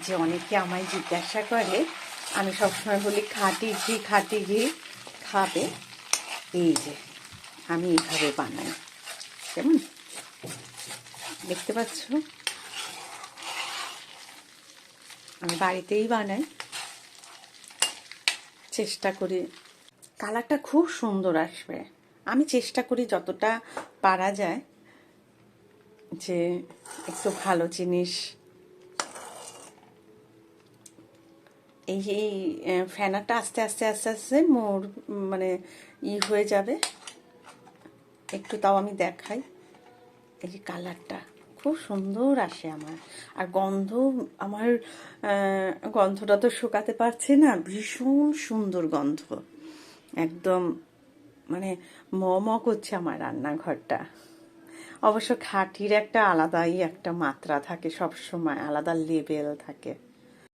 যে অনেকে আমায় জিজ্ঞাসা করে, আমি সবসময় বলি খাঁটি ঘি খাবে। এই যে আমি এইভাবে বানাই, কেমন দেখতে পাচ্ছ? আমি বাড়িতেই বানাই, চেষ্টা করি কালারটা খুব সুন্দর আসবে। আমি চেষ্টা করি যতটা পারা যায় যে একটু ভালো জিনিস। এই ফেনাটা আস্তে আস্তে আস্তে আস্তে মোর মানে হয়ে যাবে একটু, তাও আমি দেখাই। এই যে কালারটা খুব সুন্দর আসে আমার, আর গন্ধ, আমার গন্ধটা তো শুকাতে পারছি না, ভীষণ সুন্দর গন্ধ, একদম মানে ম করছে আমার রান্নাঘরটা। অবশ্য খাঁটির একটা আলাদাই একটা মাত্রা থাকে, সব সময় আলাদা লেভেল থাকে।